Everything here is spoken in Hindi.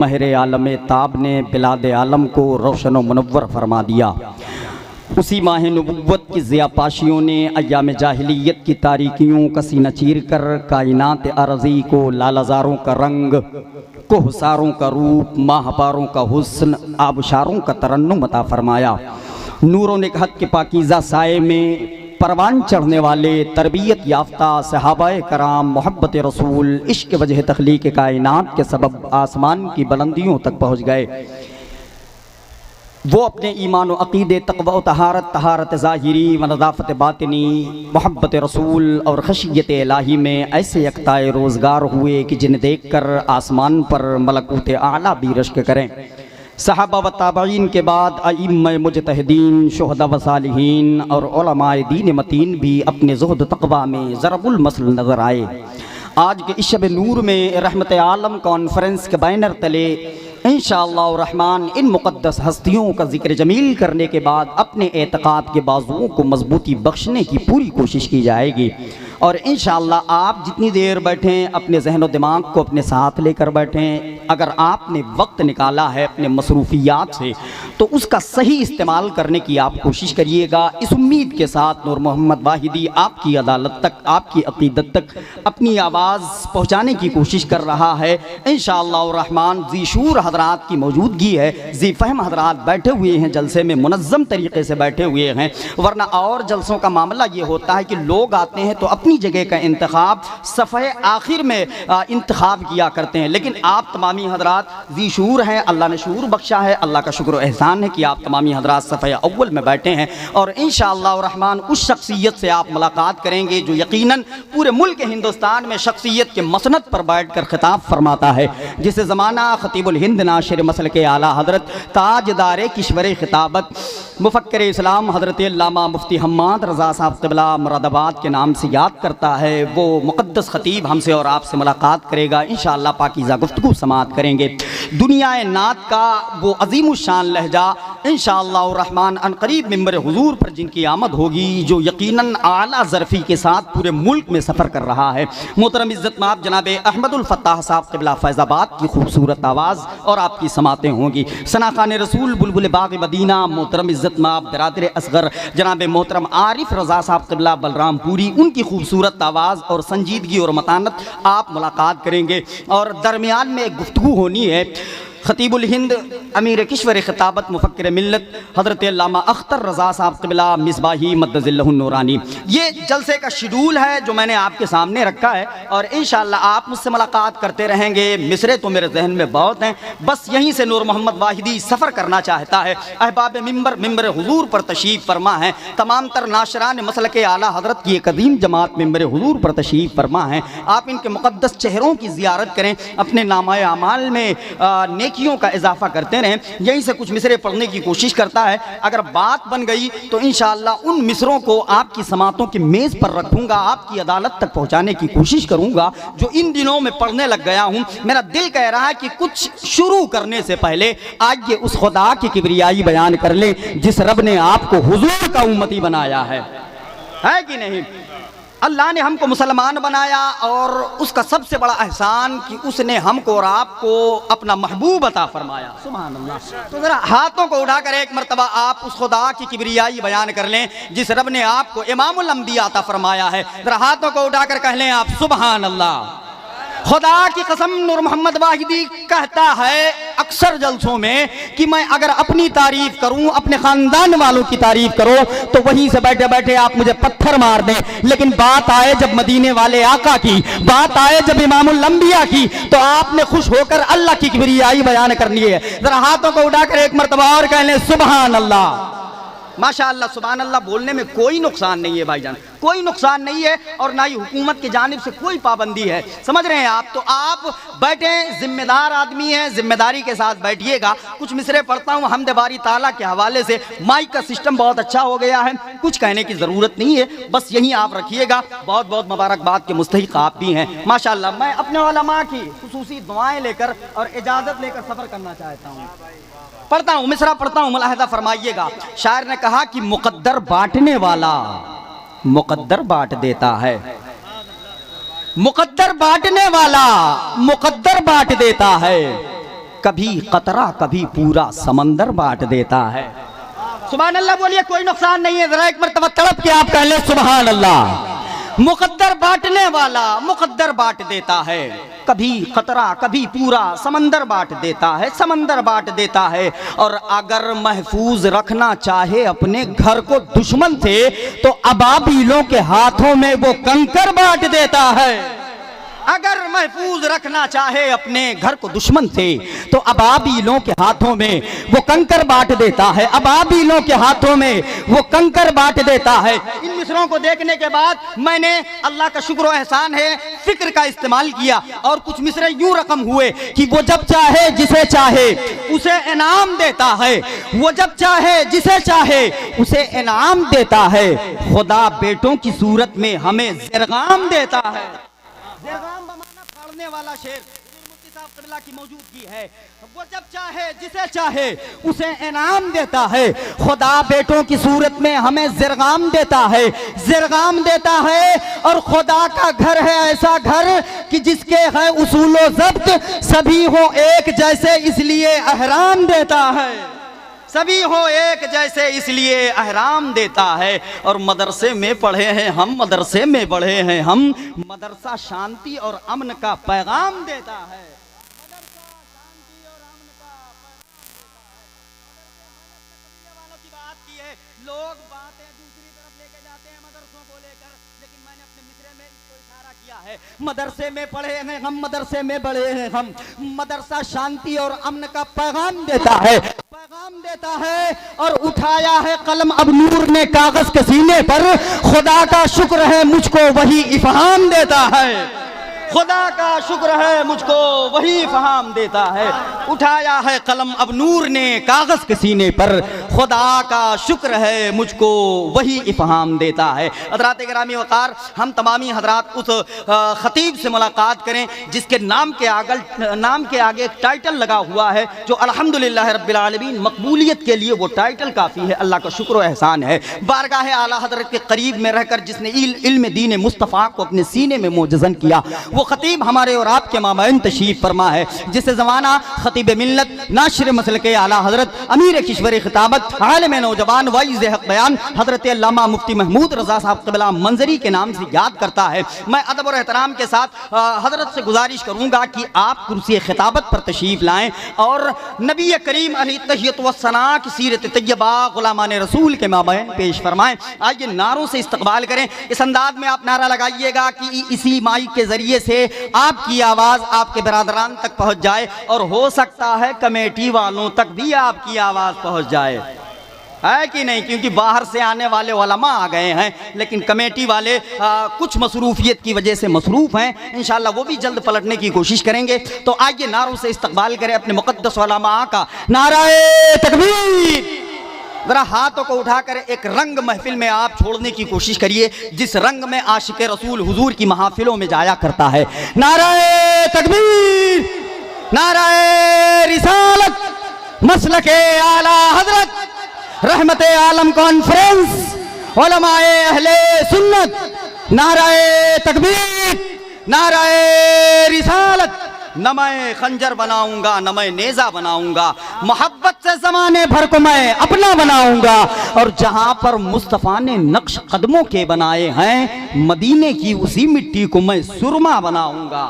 महर आलम ताब ने बिलाद आलम को रोशन व मुनव्वर फरमा दिया। उसी माह नबुव्वत की ज़ियापाशियों ने अय्याम जाहिलियत की तारीकियों का सीना चीर कर कायनात अर्ज़ी को लालजारों का रंग, कोहसारों का रूप, माहपारों का हुस्न, आबशारों का तरन्नुम अता फरमाया। नूरों ने कहत के पाकीज़ा साए में परवान चढ़ने वाले तरबियत याफ्ता सहाबाए कराम मोहब्बत रसूल इश्क वजह तख्लीक कायनात के सबब आसमान की बुलंदियों तक पहुँच गए। वो अपने ईमान व अक़ीदे, तक़वा व तहारत, तहारत ज़ाहिरी व नज़ाफ़त बातिनी, मोहब्बत रसूल और खशियत इलाही में ऐसे यकताए रोज़गार हुए कि जिन्हें देख कर आसमान पर मलकूत आला भी रश्क करें। सहाबा व ताबईन के बाद अइम्मा मुजतहिदीन, शुहदा व सालिहीन और उलमाए दीन मतीन भी अपने ज़ुहद तक़वा में ज़रबुल मसल नज़र आए। आज के इस शब नूर में रहमत आलम कॉन्फ्रेंस के बैनर तले इंशाअल्लाह रहमान इन मुक़द्दस हस्तियों का ज़िक्र जमील करने के बाद अपने एतक़ाद के बाजुओं को मजबूती बख्शने की पूरी कोशिश की जाएगी। और इंशाअल्लाह आप जितनी देर बैठें अपने जहन व दिमाग को अपने साथ लेकर बैठें। अगर आपने वक्त निकाला है अपने मसरूफियात से तो उसका सही इस्तेमाल करने की आप कोशिश करिएगा। इस उम्मीद के साथ नूर मोहम्मद वाहिदी आपकी अदालत तक, आपकी अक़ीदत तक अपनी आवाज़ पहुँचाने की कोशिश कर रहा है। इंशाअल्लाह रहमान ज़ीशूर हज़रात की मौजूदगी है, ज़ी फ़हम हज़रात बैठे हुए हैं, जलसे में मुनज़्ज़म तरीक़े से बैठे हुए हैं। वरना और जलसों का मामला ये होता है कि लोग आते हैं तो अपनी जगह का इंतखाब सफ़े आखिर में इंतखाब किया करते हैं। लेकिन आप तमामी हज़रात ज़ीशूर हैं, अल्लाह ने शूर बख्शा है, अल्लाह का शुक्र एहसान है कि आप तमामी हज़रात सफ़े अव्वल में बैठे हैं। और इंशाअल्लाह रहमान उस शख्सियत से आप मुलाकात करेंगे जो यकीनन पूरे मुल्क हिंदुस्तान में शख्सियत के मसनद पर बैठ कर खिताब फरमाता है, जिसे ज़माना ख़तीबुल हिंद नाशिर मसल के आला हज़रत ताजदार किश्वर खिताबत मुफ़क्किर इस्लाम हज़रत अल्लामा मुफ्ती हम्माद रज़ा साहब क़िबला मुरादाबाद के नाम से याद करता है। वो मुक़द्दस ख़तीब हमसे और आपसे मुलाकात करेगा। इंशाअल्लाह पाकीज़ा गुफ्तगू समात करेंगे। दुनिया नात का वो अज़ीमुश्शान लहजा इंशाअल्लाह रहमान अनक़रीब मिंबर हुज़ूर पर जिनकी आमद होगी, जो यकीनन आला ज़रफ़ी के साथ पूरे मुल्क में सफ़र कर रहा है। मोहतरम इज़्ज़त माब जनाब अहमदुल फ़त्ताह साहब क़िबला फ़ैज़ाबाद की खूबसूरत आवाज़ और आपकी समातें होंगी। सना खान रसूल बुलबुल बाग़ मदीना मोहतरम इज़्ज़त माब बरादर असग़र जनाब मोहतरम आरिफ रज़ा साहब क़िबला बलरामपुरी, उनकी खूबसूरत आवाज़ और संजीदगी और मतानत आप मुलाकात करेंगे। और दरमियान में एक गुफ्तगू होनी है। ख़तीबुल हिंद अमीर किश्वर खिताबत मुफ़क्किर मिल्लत हज़रत अल्लामा अख्तर रज़ा साहब क़िबला मिसबाही मद्दज़िल्लहुन नूरानी, ये जलसे का शेड्यूल है जो मैंने आपके सामने रखा है। और इंशाअल्लाह आप मुझसे मुलाकात करते रहेंगे। मिसरे तो मेरे जहन में बहुत हैं, बस यहीं से नूर मोहम्मद वाहिदी सफ़र करना चाहता है। अहबाब मिंबर हुज़ूर पर तशरीफ़ फरमा है। तमाम तर नाशरान मसल के आला हज़रत की एक अदीम जमात मिंबर हुज़ूर पर तशरीफ़ फरमा है। आप इनके मुक़द्दस चेहरों की ज़ियारत करें, अपने नामाए अमाल में नेकियों का इजाफा करते रहें। यहीं से कुछ मिसरे पढ़ने की कोशिश करता है। अगर बात बन गई तो इंशाअल्लाह उन मिसरों को आपकी समातों की मेज़ पर रखूंगा, आपकी अदालत तक पहुंचाने की कोशिश करूंगा जो इन दिनों में पढ़ने लग गया हूं। मेरा दिल कह रहा है कि कुछ शुरू करने से पहले आइए उस खुदा की किबरियाई बयान कर ले जिस रब ने आपको हुजूर का उम्मती बनाया है कि नहीं। अल्लाह ने हमको मुसलमान बनाया और उसका सबसे बड़ा एहसान कि उसने हमको और आपको अपना महबूब अता फरमाया। सुभान अल्लाह। तो ज़रा हाथों को उठाकर एक मरतबा आप उस खुदा की किबरियाई बयान कर लें जिस रब ने आपको इमामुल अंबिया अता फरमाया है। ज़रा हाथों को उठाकर कह लें आप सुभान अल्लाह। खुदा की कसम नूर मोहम्मद वाहिदी कहता है अक्सर जलसों में कि मैं अगर अपनी तारीफ करूं, अपने खानदान वालों की तारीफ करो तो वहीं से बैठे बैठे आप मुझे पत्थर मार दें, लेकिन बात आए जब मदीने वाले आका की, बात आए जब इमामुल अंबिया की, तो आपने खुश होकर अल्लाह की किबरियाई बयान करनी है। जरा हाथों को उठाकर एक मरतबा और कह लें सुभान अल्लाह। माशाअल्लाह सुभान अल्लाह बोलने में कोई नुकसान नहीं है भाईजान, कोई नुकसान नहीं है और ना ही हुकूमत की जानिब से कोई पाबंदी है। समझ रहे हैं आप? तो आप बैठे, जिम्मेदार आदमी हैं, जिम्मेदारी के साथ बैठिएगा। कुछ मिसरे पढ़ता हूँ हमद बारी ताला के हवाले से। माइक का सिस्टम बहुत अच्छा हो गया है, कुछ कहने की ज़रूरत नहीं है, बस यहीं आप रखिएगा। बहुत बहुत मुबारकबाद के मुस्तहिक आप भी हैं माशाअल्लाह। मैं अपने उलमा की खुसूसी दुआएँ लेकर और इजाज़त लेकर सफ़र करना चाहता हूँ। पढ़ता हूँ, मिसरा पढ़ता हूँ, मुलाहिज़ा फरमाइएगा। शायर ने कहा कि मुक़द्दर बांटने वाला मुक़द्दर बांट देता है, मुक़द्दर बांटने वाला मुक़द्दर बांट देता है। कभी कतरा कभी पूरा समंदर बांट देता है। सुभान अल्लाह बोलिए, कोई नुकसान नहीं है। जरा एक मरतबा तड़प के आप कह ले सुभान अल्लाह। मुकद्दर बांटने वाला मुकद्दर बांट देता है, कभी कतरा कभी पूरा समंदर बांट देता है, समंदर बांट देता है। और अगर महफूज रखना चाहे अपने घर को दुश्मन से तो अबाबीलों के हाथों में वो कंकर बांट देता है। अगर महफूज रखना चाहे अपने घर को दुश्मन से तो अबाबीलों के हाथों में वो कंकर बांट देता है, अबाबीलों के हाथों में वो कंकर बांट देता है। इन मिसरों को देखने के बाद मैंने अल्लाह का शुक्र और एहसान है फिक्र का इस्तेमाल किया और कुछ मिसरे यूं रकम हुए कि वो जब चाहे जिसे चाहे उसे इनाम देता है, वो जब चाहे जिसे चाहे उसे इनाम देता है। खुदा बेटों की सूरत में हमें ज़िरगाम देता है। ज़िरगाम बमाना फाड़ने वाला शेर मुफ्ती साहब क़िबला की मौजूदगी है। वो जब चाहे जिसे चाहे उसे इनाम देता है। खुदा बेटों की सूरत में हमें ज़िरगाम देता है, ज़िरगाम देता है। और खुदा का घर है ऐसा घर कि जिसके है उसूलो ज़ब्त सभी हो एक जैसे इसलिए अहराम देता है, सभी हो एक जैसे इसलिए अहराम देता है। और मदरसे में पढ़े हैं हम, मदरसे में बढ़े हैं हम, मदरसा शांति और अमन का पैगाम देता है। मदरसा शांति और अमन का वालों की बात की है, लोग बातें दूसरी तरफ लेके जाते हैं मदरसों को लेकर, लेकिन मैंने अपने मिसरे में इसको इशारा किया है। मदरसे में पढ़े हैं हम, मदरसे में बढ़े हैं हम, मदरसा शांति और अमन का पैगाम देता है, पैगाम देता है। और उठाया है कलम अब नूर ने कागज के सीने पर, खुदा का शुक्र है मुझको वही इफ़हाम देता है, खुदा का शुक्र है मुझको वही फहाम देता है। उठाया है कलम अब नूर ने कागज के सीने पर, खुदा का शुक्र है मुझको वही इफ़हाम देता है। हज़रात गिरामी वक़ार, हम तमामी हज़रात उस ख़तीब से मुलाकात करें जिसके नाम के आगे एक टाइटल लगा हुआ है जो अल्हम्दुलिल्लाह रब्बिल आलमीन मकबूलियत के लिए वो टाइटल काफ़ी है। अल्लाह का शुक्र व एहसान है बारगाह आला हज़रत के करीब में रहकर जिसने इल्म दीन मुस्तफ़ा को अपने सीने में मोजज़न किया, वो खतीब हमारे और आपके मामैन तशरीफ फरमा है, जिसे ज़माना खतीब मिल्लत नाशिर मसलके आला हज़रत अमीर किश्वर खिताबत आलिम नौजवान वाइज़ हक़ बयान हज़रत अल्लामा मुफ्ती महमूद रज़ा साहब क़िबला मंजरी के नाम से याद करता है। मैं अदब और एहतराम के साथ हज़रत से गुजारिश करूँगा कि आप कुर्सी खिताबत पर तशरीफ़ लाएँ और नबी करीम अलैहि तहियत व सना की सीरत तैयबा ग़ुलामान रसूल के माबैन पेश फरमाएँ। आइए नारों से इस्तक़बाल करें। इस अंदाज में आप नारा लगाइएगा कि इसी माइक के ज़रिए से आपकी आवाज़ आपके बरादरान तक पहुँच जाए और हो सकता है कमेटी वालों तक भी आपकी आवाज़ पहुँच जाए, है कि नहीं? क्योंकि बाहर से आने वाले उलमा आ गए हैं, लेकिन कमेटी वाले कुछ मसरूफियत की वजह से मसरूफ़ हैं। इंशाअल्लाह वो भी जल्द पलटने की कोशिश करेंगे। तो आइए नारों से इस्तक़बाल करें अपने मुक़द्दस उलमा का। नाराए तकबीर। जरा हाथों को उठाकर एक रंग महफिल में आप छोड़ने की कोशिश करिए जिस रंग में आशिक रसूल हुजूर की महफिलों में जाया करता है। नाराए तकबीर, नाराए रिसालत, मसलके आला हज़रत, रहमते आलम कॉन्फ्रेंस, उलमाए अहले सुन्नत। नाराए तकबीर, नाराए रिसालत। न मैं खंजर बनाऊंगा न मैं नेज़ा बनाऊंगा, मोहब्बत से ज़माने भर को मैं अपना बनाऊंगा। और जहां पर मुस्तफ़ा ने नक्श कदमों के बनाए हैं, मदीने की उसी मिट्टी को मैं सुरमा बनाऊंगा।